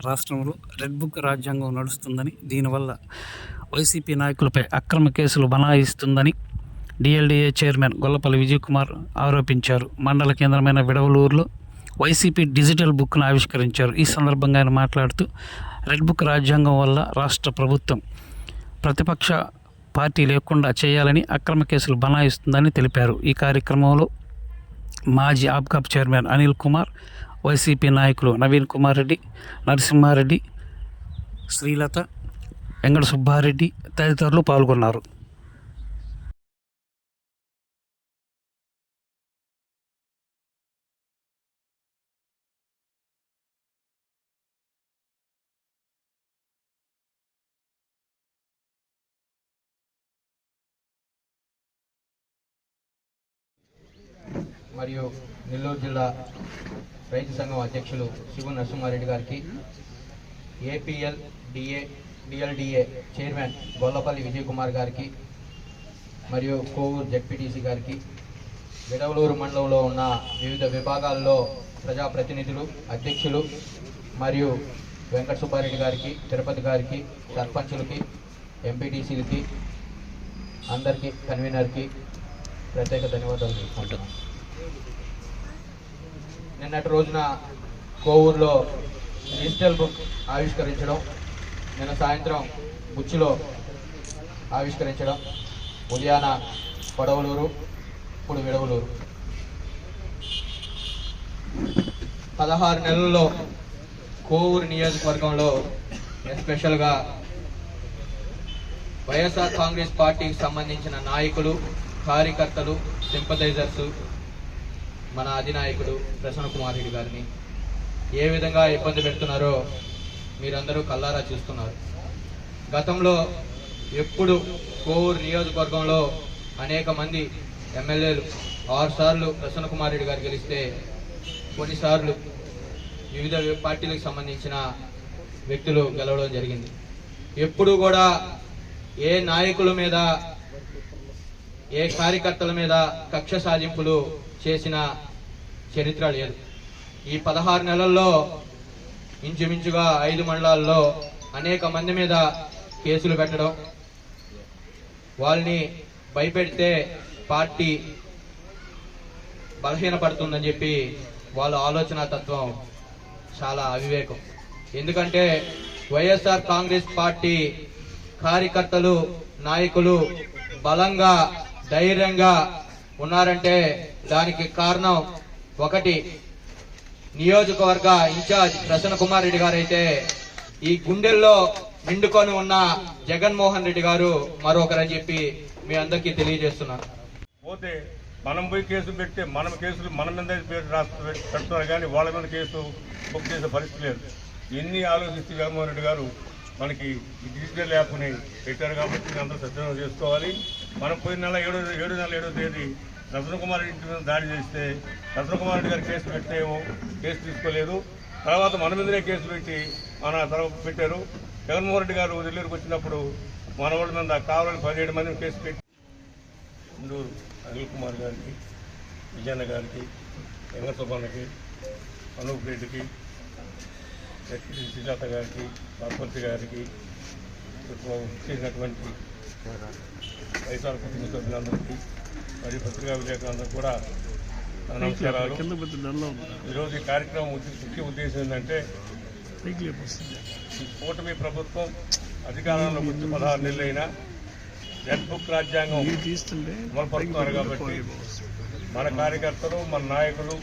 రాష్ట్రంలో red book రాజ్యాంగం నడుస్తుందని, దీనివల్ల వైసీపీ నాయకులపై అక్రమ కేసులు బనాయిస్తుందని డిఎల్డిఏ చైర్మన్ గొల్లపల్లి విజయ్ కుమార్ ఆరోపించారు. మండల కేంద్రమైన విడవలూరులో వైసీపీ డిజిటల్ బుక్ను ఆవిష్కరించారు. ఈ సందర్భంగా ఆయన మాట్లాడుతూ రెడ్ బుక్ రాజ్యాంగం వల్ల రాష్ట్ర ప్రభుత్వం ప్రతిపక్ష పార్టీ లేకుండా చేయాలని అక్రమ కేసులు బనాయిస్తుందని తెలిపారు. ఈ కార్యక్రమంలో మాజీ ఆప్కాప్ చైర్మన్ అనిల్ కుమార్, వైసీపీ నాయకులు నవీన్ కుమార్ రెడ్డి, నరసింహారెడ్డి, శ్రీలత, వెంకట సుబ్బారెడ్డి తదితరులు పాల్గొన్నారు. మరియు నెల్లూరు జిల్లా రైతు సంఘం అధ్యక్షులు శివ నరసింహారెడ్డి గారికి, APL DLDA chairman Gollapalli Vijay Kumar గారికి, మరియు కోవూరు జెడ్పీటీసీ గారికి, విడవలూరు మండలంలో ఉన్న వివిధ విభాగాల్లో ప్రజాప్రతినిధులు, అధ్యక్షులు మరియు వెంకట సుబ్బారెడ్డి గారికి, తిరుపతి గారికి, సర్పంచులకి, ఎంపీటీసీలకి, అందరికీ, కన్వీనర్కి ప్రత్యేక ధన్యవాదాలు తెలుపుకుంటున్నాను. నిన్నటి రోజున కోవూరులో డిజిటల్ బుక్ ఆవిష్కరించడం, నిన్న సాయంత్రం బుచ్చిలో ఆవిష్కరించడం, ఉదయాన పడవలూరు, ఇప్పుడు విడవలూరు. 16 నెలల్లో కోవూరు నియోజకవర్గంలో ఎస్పెషల్గా వైఎస్ఆర్ కాంగ్రెస్ పార్టీకి సంబంధించిన నాయకులు, కార్యకర్తలు, సింపథైజర్స్, మన అధినాయకుడు ప్రసన్న కుమార్ రెడ్డి గారిని ఏ విధంగా ఇబ్బంది పెడుతున్నారో మీరందరూ కల్లారా చూస్తున్నారు. గతంలో ఎప్పుడు కోవూరు నియోజకవర్గంలో అనేక మంది ఎమ్మెల్యేలు 6 సార్లు ప్రసన్న కుమార్ రెడ్డి గారు గెలిస్తే, కొన్నిసార్లు వివిధ పార్టీలకు సంబంధించిన వ్యక్తులు గెలవడం జరిగింది. ఎప్పుడు కూడా ఏ నాయకుల మీద, ఏ కార్యకర్తల మీద కక్ష సాధింపులు చేసిన చరిత్ర లేదు. ఈ 16 నెలల్లో ఇంచుమించుగా 5 మండలాల్లో అనేక మంది మీద కేసులు పెట్టడం, వాళ్ళని భయపెడితే పార్టీ బలహీనపడుతుందని చెప్పి వాళ్ళ ఆలోచన తత్వం చాలా అవివేకం. ఎందుకంటే వైఎస్ఆర్ కాంగ్రెస్ పార్టీ కార్యకర్తలు, నాయకులు బలంగా, ధైర్యంగా ఉన్నారంటే దానికి కారణం ఒకటి, నియోజకవర్గ ఇన్ఛార్జ్ ప్రసన్న కుమార్ రెడ్డి గారు అయితే, ఈ గుండెల్లో నిండుకొని ఉన్న జగన్మోహన్ రెడ్డి గారు మరొకరని చెప్పి మీ అందరికీ తెలియజేస్తున్నాను. పోతే మనం పోయి కేసు పెడితే కేసులు మన మీద పెడుతున్నారు, కానీ వాళ్ళ మీద కేసు బుక్ చేసే పరిస్థితి లేదు. ఎన్ని ఆలోచిస్తే జగన్మోహన్ రెడ్డి గారు మనకి ఈ డిజిటల్ యాప్ని పెట్టారు కాబట్టి అందరూ సద్వినియోగం చేసుకోవాలి. మనం పోయిన నెల 7వ తేదీ ప్రసన్న కుమార్ రెడ్డి మీద దాడి చేస్తే ప్రసన్న కుమార్ రెడ్డి గారు కేసు తీసుకోలేదు. తర్వాత మన మీదనే కేసు పెట్టి తర్వాత పెట్టారు. జగన్మోహన్ రెడ్డి గారు నెల్లూరుకు వచ్చినప్పుడు మన వాళ్ళ మీద కావాలని 17 మందిని కేసు పెట్టి, ఇందూరు అనిల్ కుమార్ గారికి, విజయన్న గారికి, వెంకట సుబ్బన్నకి, అనూప్ రెడ్డికి, శ్రీలత గారికి, సర్పంచ్ గారికి, చేసినటువంటి వైఎస్ఆర్ కుటుంబ సభ్యులందరికీ మరియు పత్రికా విలేకరులందరూ కూడా నమస్కారాలు. ఈరోజు ఈ కార్యక్రమం ముఖ్య ఉద్దేశం ఏంటంటే, ఈ కూటమి ప్రభుత్వం అధికారంలో వచ్చి 16 నెలలైనా రెడ్ బుక్ రాజ్యాంగం అమలుపరుస్తున్నారు కాబట్టి మన కార్యకర్తలు, మన నాయకులు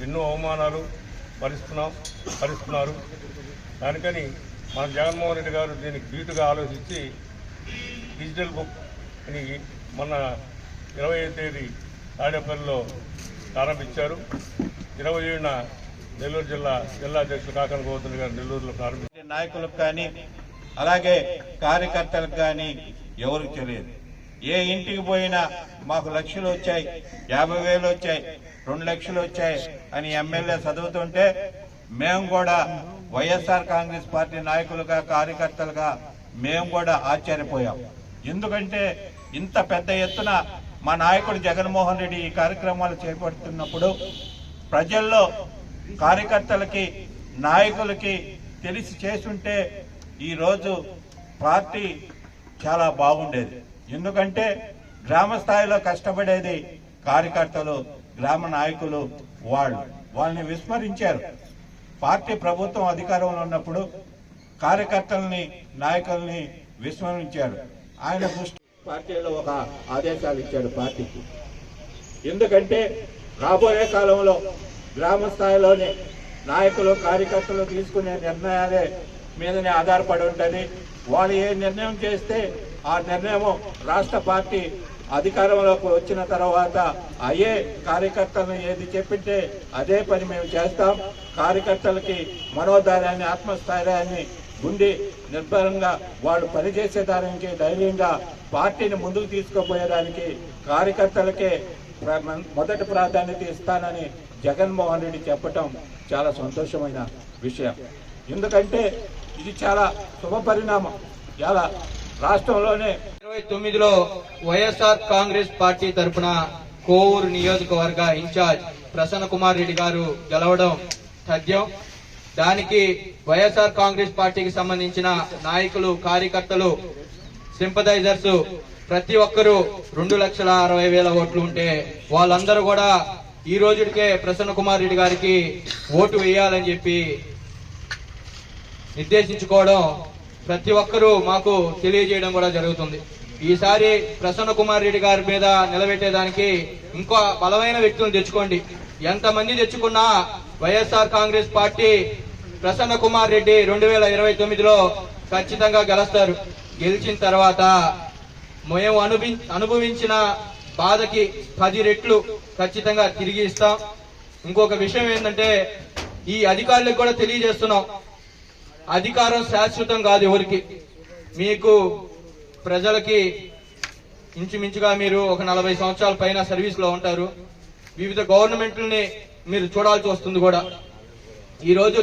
ఎన్నో అవమానాలు భరిస్తున్నారు. దానికని మన జగన్మోహన్ రెడ్డి గారు దీనికి ధీటుగా ఆలోచించి డిజిటల్ బుక్ అని మొన్న 25వ తేదీ తాడేపల్లిలో ప్రారంభించారు. 27న నెల్లూరు జిల్లా అధ్యక్షులు కాకన గోవర్ధన్ గారు నెల్లూరులో ప్రారంభించారు. నాయకులకు కానీ అలాగే కార్యకర్తలకు కానీ ఎవరికి తెలియదు. ఏ ఇంటికి పోయినా మాకు లక్షలు వచ్చాయి, 50,000 వచ్చాయి, 2 లక్షలు వచ్చాయి అని ఎమ్మెల్యే చదువుతుంటే మేము కూడా వైఎస్ఆర్ కాంగ్రెస్ పార్టీ నాయకులుగా, కార్యకర్తలుగా మేము కూడా ఆశ్చర్యపోయాం. ఎందుకంటే ఇంత పెద్ద ఎత్తున మా నాయకుడు జగన్మోహన్ రెడ్డి ఈ కార్యక్రమాలు చేపడుతున్నప్పుడు ప్రజల్లో కార్యకర్తలకి, నాయకులకి తెలిసి చేసుంటే ఈరోజు పార్టీ చాలా బాగుండేది. ఎందుకంటే గ్రామ స్థాయిలో కష్టపడేది కార్యకర్తలు, గ్రామ నాయకులు. వాళ్ళని విస్మరించారు. పార్టీ ప్రభుత్వం అధికారంలో ఉన్నప్పుడు కార్యకర్తల్ని, నాయకుల్ని విస్మరించారు. ఆయన దృష్టి పార్టీలో ఒక ఆదేశాలు ఇచ్చాడు పార్టీకి. ఎందుకంటే రాబోయే కాలంలో గ్రామ స్థాయిలోనే నాయకులు, కార్యకర్తలు తీసుకునే నిర్ణయాలే మీదనే ఆధారపడి ఉంటుంది. వాళ్ళు ఏ నిర్ణయం చేస్తే ఆ నిర్ణయం రాష్ట్ర పార్టీ అధికారంలోకి వచ్చిన తర్వాత అయ్యే కార్యకర్తలను ఏది చెప్పింటే అదే పని మేము చేస్తాం. కార్యకర్తలకి మనోధైర్యాన్ని, ఆత్మస్థైర్యాన్ని గుండి నిర్భరంగా వాళ్ళు పనిచేసేదానికి, ధైర్యంగా పార్టీని ముందుకు తీసుకుపోయేదానికి కార్యకర్తలకే మొదటి ప్రాధాన్యత ఇస్తానని జగన్మోహన్ రెడ్డి చెప్పటం చాలా సంతోషమైన విషయం. ఎందుకంటే ఇది చాలా శుభ పరిణామం. ఇలా రాష్ట్రంలోనే 29లో వైఎస్ఆర్ కాంగ్రెస్ పార్టీ తరఫున కోవూరు నియోజకవర్గ ఇన్ఛార్జ్ ప్రసన్న కుమార్ రెడ్డి గారు గెలవడం తథ్యం. దానికి వైఎస్ఆర్ కాంగ్రెస్ పార్టీకి సంబంధించిన నాయకులు, కార్యకర్తలు, సింపథైజర్స్ ప్రతి ఒక్కరూ 2,60,000 ఓట్లు ఉంటే వాళ్ళందరూ కూడా ఈ రోజుకే ప్రసన్న కుమార్ రెడ్డి గారికి ఓటు వేయాలని చెప్పి నిర్దేశించుకోవడం ప్రతి ఒక్కరూ మాకు తెలియజేయడం కూడా జరుగుతుంది. ఈసారి ప్రసన్న కుమార్ రెడ్డి గారి మీద నిలబెట్టేదానికి ఇంకో బలమైన వ్యక్తులను తెచ్చుకోండి. ఎంతమంది తెచ్చుకున్నా వైఎస్ఆర్ కాంగ్రెస్ పార్టీ ప్రసన్న కుమార్ రెడ్డి 2029లో ఖచ్చితంగా గెలుస్తారు. గెలిచిన తర్వాత మేము అనుభవించిన బాధకి 10 రెట్లు ఖచ్చితంగా తిరిగి ఇస్తాం. ఇంకొక విషయం ఏంటంటే, ఈ అధికారులకు కూడా తెలియజేస్తున్నాం, అధికారం శాశ్వతం కాదు ఎవరికి. మీకు ప్రజలకి ఇంచుమించుగా మీరు ఒక 40 సంవత్సరాల పైన సర్వీస్ లో ఉంటారు. వివిధ గవర్నమెంట్లని మీరు చూడాల్సి వస్తుంది కూడా. ఈ రోజు